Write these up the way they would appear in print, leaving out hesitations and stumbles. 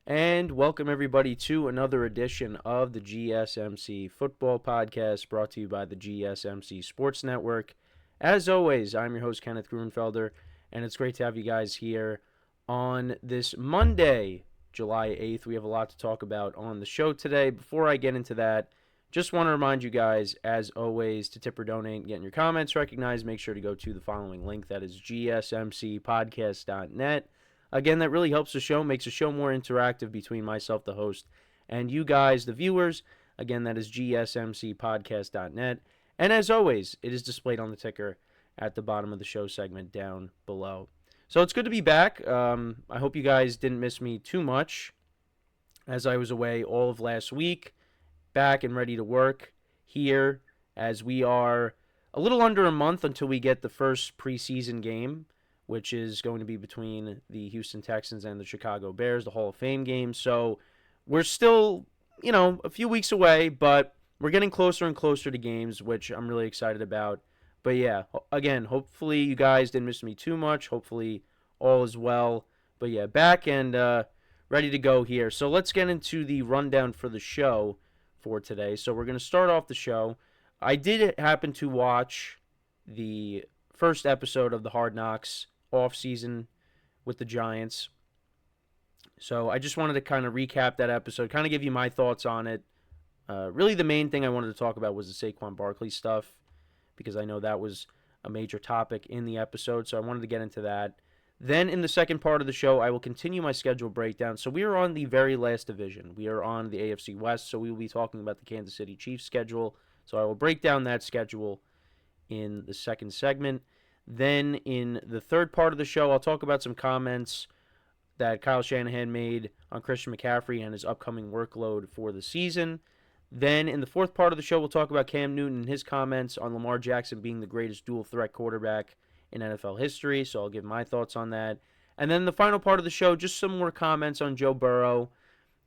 And welcome everybody to another edition of the GSMC Football Podcast brought to you by the GSMC Sports Network. As always, I'm your host Kenneth Grunfelder, and it's great to have you guys here on this Monday, July 8th. We have a lot to talk about on the show today. Before I get into that, just want to remind you guys, as always, to tip or donate and get your comments recognized. Make sure to go to the following link, that is GSMCPodcast.net. Again, that really helps the show, makes the show more interactive between myself, the host, and you guys, the viewers. Again, that is GSMCPodcast.net. And as always, it is displayed on the ticker at the bottom of the show segment down below. So it's good to be back. I hope you guys didn't miss me too much as I was away all of last week. Back and ready to work here as we are a little under a month until we get the first preseason game, which is going to be between the Houston Texans and the Chicago Bears, the Hall of Fame game. So we're still, a few weeks away, but we're getting closer and closer to games, which I'm really excited about. But yeah, again, hopefully you guys didn't miss me too much. Hopefully all is well. But yeah, back and ready to go here. So let's get into the rundown for the show for today. So we're going to start off the show. I did happen to watch the first episode of the Hard Knocks off-season with the Giants. So I just wanted to kind of recap that episode, kind of give you my thoughts on it. Really the main thing I wanted to talk about was the Saquon Barkley stuff, because I know that was a major topic in the episode, so I wanted to get into that. Then in the second part of the show, I will continue my schedule breakdown. So we are on the very last division. We are on the AFC West, so we will be talking about the Kansas City Chiefs schedule. So I will break down that schedule in the second segment. Then in the third part of the show, I'll talk about some comments that Kyle Shanahan made on Christian McCaffrey and his upcoming workload for the season. Then in the fourth part of the show, we'll talk about Cam Newton and his comments on Lamar Jackson being the greatest dual-threat quarterback in NFL history, so I'll give my thoughts on that. And then the final part of the show, just some more comments on Joe Burrow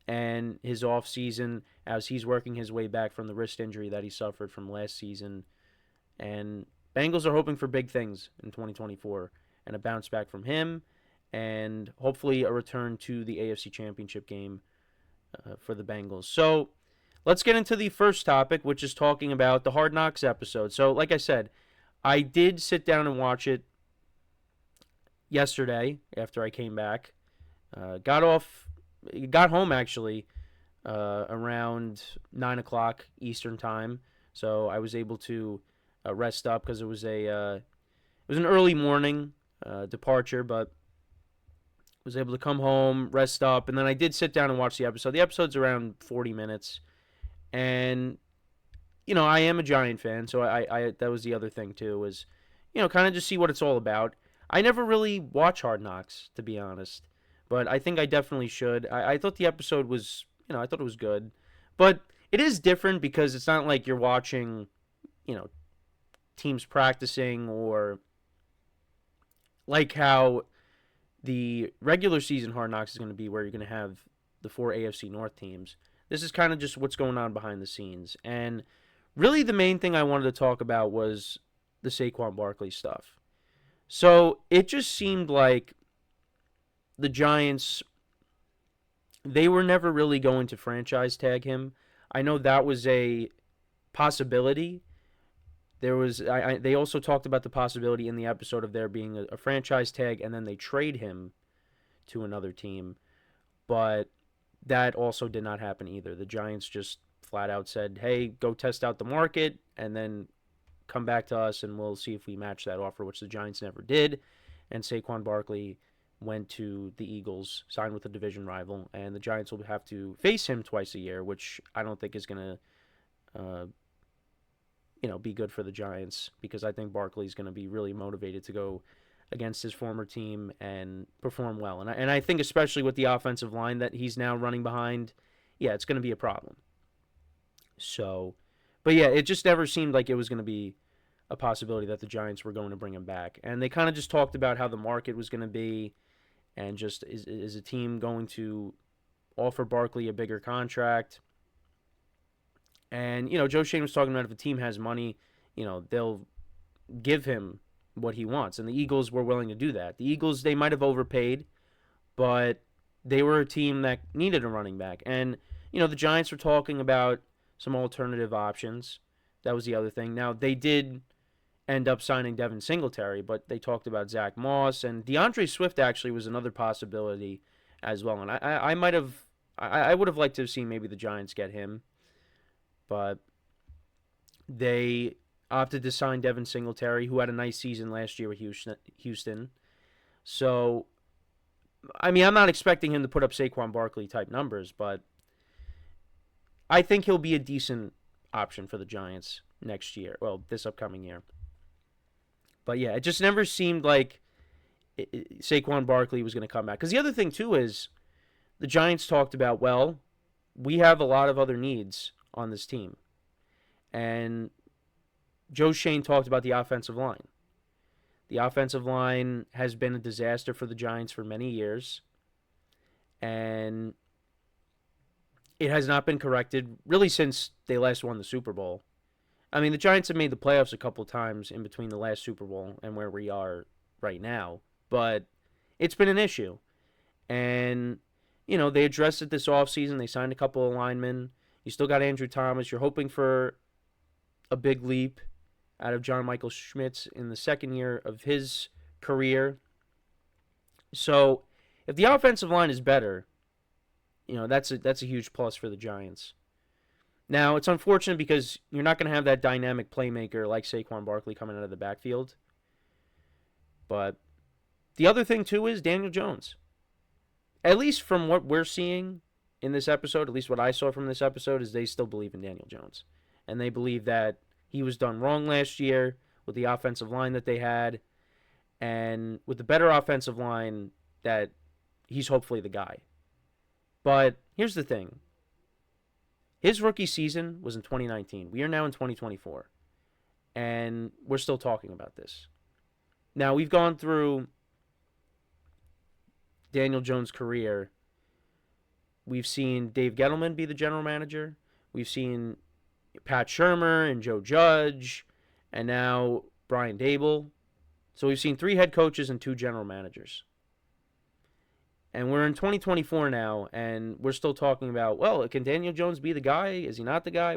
and his offseason as he's working his way back from the wrist injury that he suffered from last season. And Bengals are hoping for big things in 2024 and a bounce back from him and hopefully a return to the AFC Championship game for the Bengals. So let's get into the first topic, which is talking about the Hard Knocks episode. So like I said, I did sit down and watch it yesterday after I came back. Got home actually around 9 o'clock Eastern time, so I was able to rest up because it was an early morning departure, but was able to come home, rest up, and then I did sit down and watch the episode. The episode's around 40 minutes, and I am a Giant fan, so I that was the other thing too, was, kind of just see what it's all about. I never really watch Hard Knocks, to be honest, but I think I definitely should. I thought the episode was, I thought it was good, but it is different because it's not like you're watching, teams practicing, or like how the regular season Hard Knocks is going to be, where you're going to have the 4 AFC North teams. This is kind of just what's going on behind the scenes. And really the main thing I wanted to talk about was the Saquon Barkley stuff. So it just seemed like the Giants, they were never really going to franchise tag him. I know that was a possibility. They also talked about the possibility in the episode of there being a franchise tag and then they trade him to another team. But that also did not happen either. The Giants just flat out said, hey, go test out the market and then come back to us and we'll see if we match that offer, which the Giants never did. And Saquon Barkley went to the Eagles, signed with a division rival, and the Giants will have to face him twice a year, which I don't think is going to be good for the Giants, because I think Barkley's going to be really motivated to go against his former team and perform well. And I think especially with the offensive line that he's now running behind, yeah, it's going to be a problem. So, but yeah, it just never seemed like it was going to be a possibility that the Giants were going to bring him back. And they kind of just talked about how the market was going to be, and just is a team going to offer Barkley a bigger contract. And, Joe Shane was talking about if a team has money, they'll give him what he wants. And the Eagles were willing to do that. The Eagles, they might have overpaid, but they were a team that needed a running back. And, the Giants were talking about some alternative options. That was the other thing. Now, they did end up signing Devin Singletary, but they talked about Zach Moss, and DeAndre Swift actually was another possibility as well. And I would have liked to have seen maybe the Giants get him, but they opted to sign Devin Singletary, who had a nice season last year with Houston. So, I'm not expecting him to put up Saquon Barkley type numbers, but I think he'll be a decent option for the Giants next year. Well, this upcoming year. But yeah, it just never seemed like Saquon Barkley was going to come back. Because the other thing, too, is the Giants talked about, well, we have a lot of other needs on this team. And Joe Shane talked about the offensive line. The offensive line has been a disaster for the Giants for many years. And it has not been corrected really since they last won the Super Bowl. The Giants have made the playoffs a couple times in between the last Super Bowl and where we are right now. But it's been an issue. And, they addressed it this offseason. They signed a couple of linemen. You still got Andrew Thomas. You're hoping for a big leap out of John Michael Schmitz in the second year of his career. So, if the offensive line is better, that's a huge plus for the Giants. Now, it's unfortunate because you're not going to have that dynamic playmaker like Saquon Barkley coming out of the backfield. But the other thing, too, is Daniel Jones. At least from what we're seeing in this episode, at least what I saw from this episode, is they still believe in Daniel Jones. And they believe that he was done wrong last year with the offensive line that they had. And with the better offensive line, that he's hopefully the guy. But here's the thing. His rookie season was in 2019. We are now in 2024. And we're still talking about this. Now, we've gone through Daniel Jones' career. We've seen Dave Gettleman be the general manager. We've seen Pat Shurmur and Joe Judge. And now Brian Daboll. So we've seen 3 head coaches and 2 general managers. And we're in 2024 now, and we're still talking about, well, can Daniel Jones be the guy? Is he not the guy?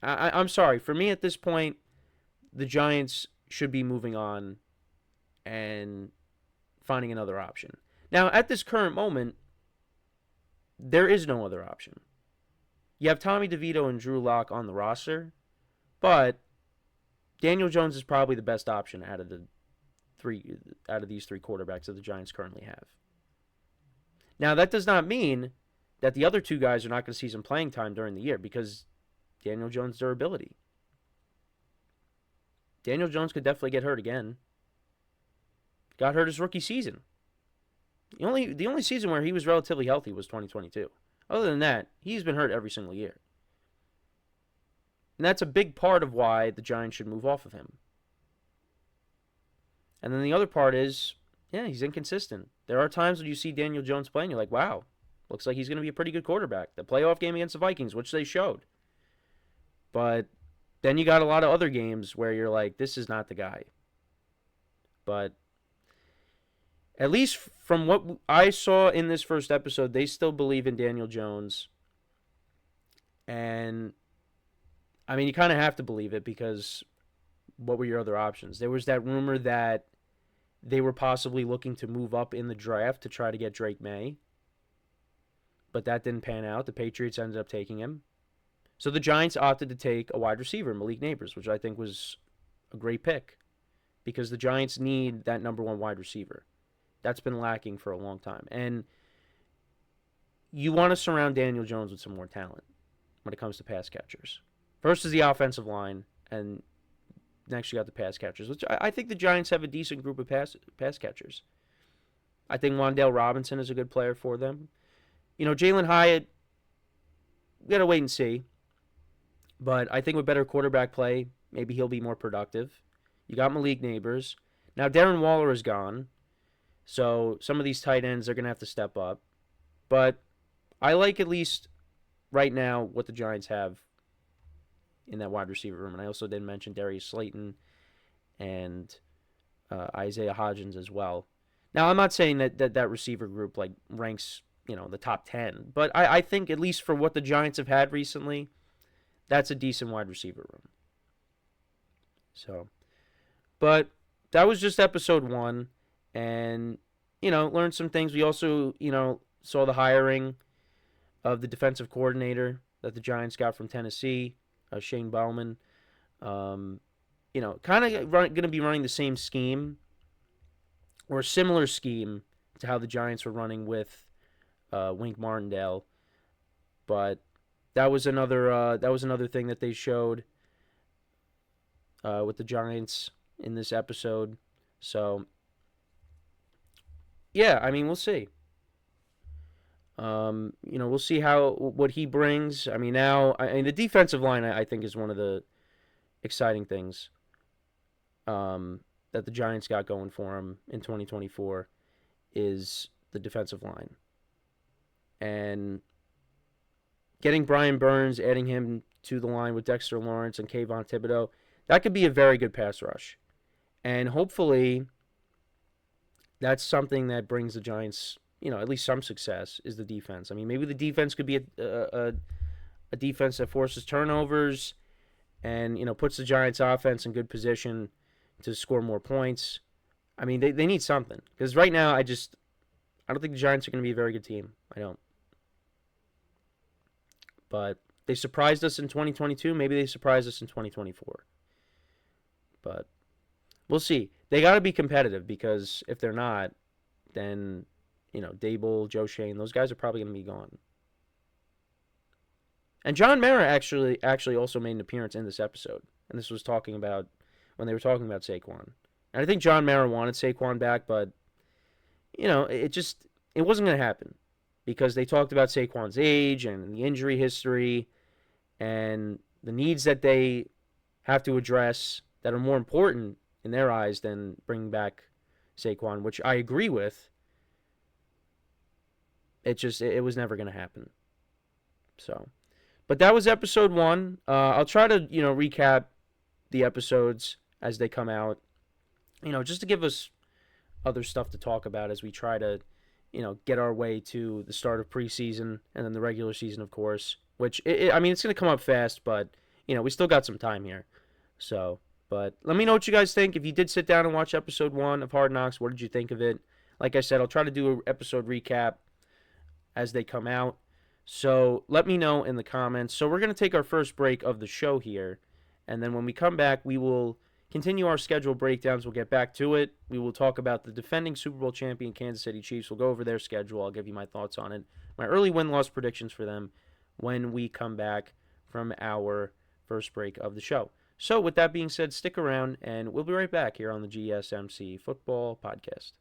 I'm sorry. For me at this point, the Giants should be moving on and finding another option. Now, at this current moment, there is no other option. You have Tommy DeVito and Drew Lock on the roster, but Daniel Jones is probably the best option out of these 3 quarterbacks that the Giants currently have. Now, that does not mean that the other 2 guys are not going to see some playing time during the year because Daniel Jones' durability. Daniel Jones could definitely get hurt again. Got hurt his rookie season. The only season where he was relatively healthy was 2022. Other than that, he's been hurt every single year. And that's a big part of why the Giants should move off of him. And then the other part is, he's inconsistent. There are times when you see Daniel Jones play and you're like, wow, looks like he's going to be a pretty good quarterback. The playoff game against the Vikings, which they showed. But then you got a lot of other games where you're like, this is not the guy. But at least from what I saw in this first episode, they still believe in Daniel Jones. And, you kind of have to believe it because what were your other options? There was that rumor that they were possibly looking to move up in the draft to try to get Drake May. But that didn't pan out. The Patriots ended up taking him. So the Giants opted to take a wide receiver, Malik Nabers, which I think was a great pick because the Giants need that number 1 wide receiver. That's been lacking for a long time. And you want to surround Daniel Jones with some more talent when it comes to pass catchers. First is the offensive line, and next you got the pass catchers, which I think the Giants have a decent group of pass catchers. I think Wan'Dale Robinson is a good player for them. Jalen Hyatt, we got to wait and see. But I think with better quarterback play, maybe he'll be more productive. You got Malik Nabers. Now Darren Waller is gone. So some of these tight ends are going to have to step up. But I like at least right now what the Giants have in that wide receiver room. And I also did mention Darius Slayton and Isaiah Hodgins as well. Now, I'm not saying that receiver group like ranks, the top 10, but I think at least for what the Giants have had recently, that's a decent wide receiver room. So, but that was just episode 1, and learned some things. We also, saw the hiring of the defensive coordinator that the Giants got from Tennessee, Shane Bauman. Um, kind of going to be running the same scheme or a similar scheme to how the Giants were running with Wink Martindale. But that was another thing that they showed with the Giants in this episode. So yeah, I mean, we'll see. We'll see what he brings. I mean, the defensive line I think is one of the exciting things that the Giants got going for them in 2024 is the defensive line. And getting Brian Burns, adding him to the line with Dexter Lawrence and Kayvon Thibodeau, that could be a very good pass rush. And hopefully that's something that brings the Giants, at least some success, is the defense. I mean, maybe the defense could be a defense that forces turnovers and, puts the Giants' offense in good position to score more points. I mean, they need something. Because right now, I don't think the Giants are going to be a very good team. I don't. But they surprised us in 2022. Maybe they surprised us in 2024. But we'll see. They got to be competitive because if they're not, then, Dable, Joe Shane, those guys are probably going to be gone. And John Mara actually also made an appearance in this episode. And this was talking about when they were talking about Saquon. And I think John Mara wanted Saquon back, but, it wasn't going to happen. Because they talked about Saquon's age and the injury history and the needs that they have to address that are more important in their eyes than bringing back Saquon, which I agree with. It was never going to happen. So, but that was episode 1. I'll try to, recap the episodes as they come out, just to give us other stuff to talk about as we try to, get our way to the start of preseason and then the regular season, of course, which, I mean, it's going to come up fast, but, we still got some time here. So, but let me know what you guys think. If you did sit down and watch episode 1 of Hard Knocks, what did you think of it? Like I said, I'll try to do an episode recap as they come out. So let me know in the comments. So we're going to take our first break of the show here. And then when we come back, we will continue our schedule breakdowns. We'll get back to it. We will talk about the defending Super Bowl champion Kansas City Chiefs. We'll go over their schedule. I'll give you my thoughts on it. My early win-loss predictions for them when we come back from our first break of the show. So with that being said, stick around, and we'll be right back here on the GSMC Football Podcast.